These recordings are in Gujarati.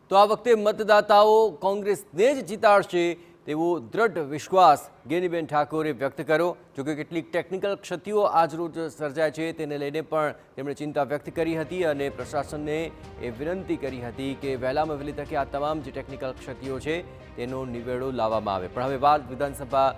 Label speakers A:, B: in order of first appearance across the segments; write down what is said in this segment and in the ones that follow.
A: તો આ વખતે મતદાતાઓ કોંગ્રેસને જ જીતાડશે તેવો દ્રઢ વિશ્વાસ ગેનીબેન ઠાકોરે વ્યક્ત કર્યો। જોકે કેટલીક ટેકનિકલ ક્ષતિઓ આજરોજ સર્જાય છે તેને લઈને પણ તેમણે ચિંતા વ્યક્ત કરી હતી અને પ્રશાસનને એ વિનંતી કરી હતી કે વહેલામાં વહેલી તકે આ તમામ જે ટેકનિકલ ક્ષતિઓ છે તેનો નિવેડો લાવવામાં આવે। પણ હવે બાદ વિધાનસભા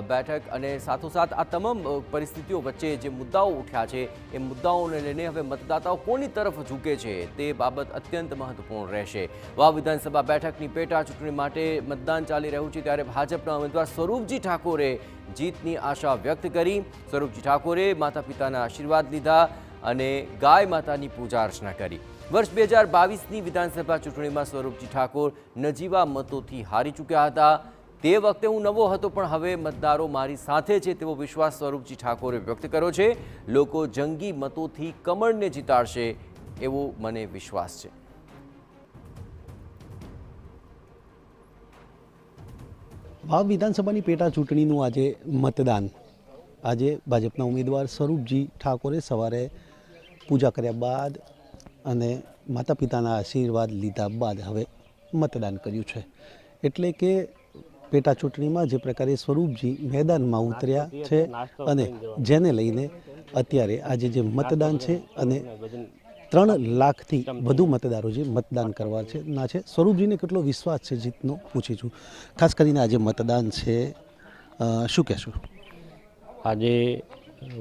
A: બેઠક અને સાથોસાથ આ તમામ પરિસ્થિતિઓ વચ્ચે જે મુદ્દાઓ ઉઠ્યા છે એ મુદ્દાઓને લઈને હવે મતદાતાઓ કોની તરફ ઝૂકે છે તે બાબત અત્યંત મહત્વપૂર્ણ રહેશે। વાવ વિધાનસભા બેઠકની પેટા ચૂંટણી માટે મતદાન ચાલી રહ્યું છે ત્યારે ભાજપના ઉમેદવાર સ્વરૂપજી ઠાકોરે જીતની આશા વ્યક્ત કરી। સ્વરૂપજી ઠાકોરે માતા પિતાના આશીર્વાદ લીધા અને ગાય માતાની પૂજા અર્ચના કરી। વર્ષ 2022ની વિધાનસભા ચૂંટણીમાં સ્વરૂપજી ઠાકોર નજીવા મતોથી હારી ચૂક્યા હતા। તે વખતે હું નવો હતો પણ હવે મતદારો મારી સાથે છે તેવો વિશ્વાસ સ્વરૂપજી ઠાકોરે વ્યક્ત કર્યો છે। લોકો જંગી મતોથી કમળને જીતાડશે એવો મને વિશ્વાસ છે।
B: વાવ વિધાનસભાની પેટા ચૂંટણીનું આજે મતદાન આજે ભાજપના ઉમેદવાર સ્વરૂપજી ઠાકોરે સવારે પૂજા કર્યા બાદ અને માતા પિતાના આશીર્વાદ લીધા બાદ હવે મતદાન કર્યું છે। એટલે કે પેટા ચૂંટણીમાં જે પ્રકારે સ્વરૂપજી મેદાનમાં ઉતર્યા છે અને જેને લઈને અત્યારે આજે જે મતદાન છે અને 3 લાખથી વધુ મતદારો જે મતદાન કરવા છે ના છે। સ્વરૂપજીને કેટલો વિશ્વાસ છે જીતનો પૂછીશું। ખાસ કરીને આજે મતદાન છે, શું કહેશું?
C: આજે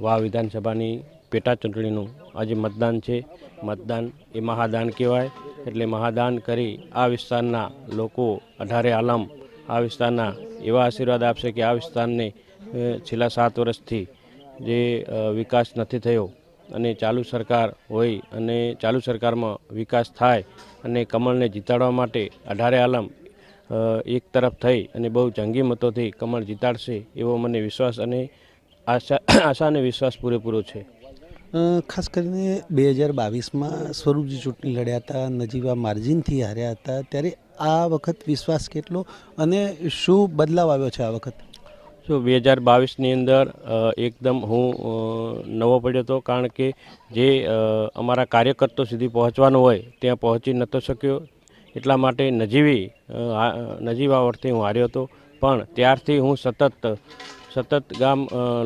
C: વાવ વિધાનસભાની પેટા ચૂંટણીનું આજે મતદાન છે। મતદાન એ મહાદાન કહેવાય। એટલે મહાદાન કરી આ વિસ્તારના લોકો 18 આલમ આ વિસ્તારના એવા આશીર્વાદ આપશે કે આ વિસ્તારને છેલ્લા 7 વર્ષથી જે વિકાસ નથી થયો અને ચાલુ સરકાર હોય અને ચાલુ સરકારમાં વિકાસ થાય અને કમળને જીતાડવા માટે 18 આલમ એક તરફ થઈ અને બહુ જંગી મતોથી કમળ જીતાડશે એવો મને વિશ્વાસ અને આશા અને વિશ્વાસ પૂરેપૂરો છે।
B: ખાસ કરીને 2022માં સ્વરૂપજી ચૂંટણી લડ્યા હતા, નજીવા માર્જિનથી હાર્યા હતા, ત્યારે આ વખત વિશ્વાસ કેટલો અને શું બદલાવ આવ્યો છે આ વખત?
C: જો 2022ની અંદર એકદમ હું નવો પડ્યો હતો, કારણ કે જે અમારા કાર્યકર્તાઓ સુધી પહોંચવાનું હોય ત્યાં પહોંચી નહોતો શક્યો। એટલા માટે નજીવા વખતે હું હાર્યો હતો, પણ ત્યારથી હું સતત ગામ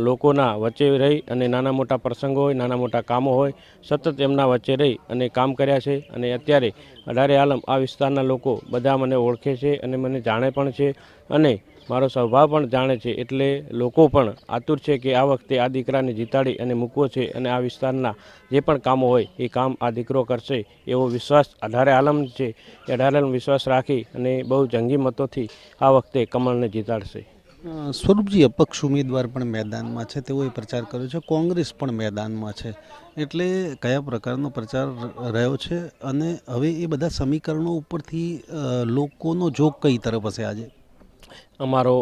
C: લોકોના વચ્ચે રહી અને નાના મોટા પ્રસંગો હોય, નાના મોટા કામો હોય, સતત એમના વચ્ચે રહી અને કામ કર્યા છે। અને અત્યારે 18 આલમ આ વિસ્તારના લોકો બધા મને ઓળખે છે અને મને જાણે પણ છે અને મારો સ્વભાવ પણ જાણે છે। એટલે લોકો પણ આતુર છે કે આ વખતે આ દીકરાને જીતાડી અને મૂકવો છે અને આ વિસ્તારના જે પણ કામો હોય એ કામ આ દીકરો કરશે એવો વિશ્વાસ 18 આલમ છે। એ 18 આલમ વિશ્વાસ રાખી અને બહુ જંગી મતોથી આ વખતે કમળને જીતાડશે।
B: સ્વરૂપજી અપક્ષ ઉમેદવાર પણ મેદાનમાં છે, તેઓએ પ્રચાર કર્યો છે, કોંગ્રેસ પણ મેદાનમાં છે, એટલે કયા પ્રકારનો પ્રચાર રહ્યો છે અને હવે એ બધા સમીકરણો ઉપરથી લોકોનો જોગ કઈ તરફ હશે? આજે
C: અમારો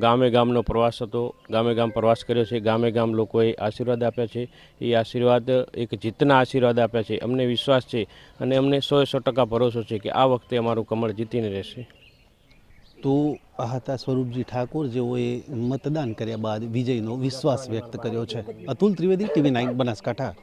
C: ગામે ગામનો પ્રવાસ હતો, ગામે ગામ પ્રવાસ કર્યો છે, ગામે ગામ લોકોએ આશીર્વાદ આપ્યા છે। એ આશીર્વાદ એક જીતના આશીર્વાદ આપ્યા છે। અમને વિશ્વાસ છે અને અમને 100% ભરોસો છે કે આ વખતે અમારું કમળ જીતીને રહેશે।
B: તો આ હતા સ્વરૂપજી ઠાકોર, જેઓએ મતદાન કર્યા બાદ વિજયનો વિશ્વાસ વ્યક્ત કર્યો છે। અતુલ ત્રિવેદી, TV9 બનાસકાંઠા।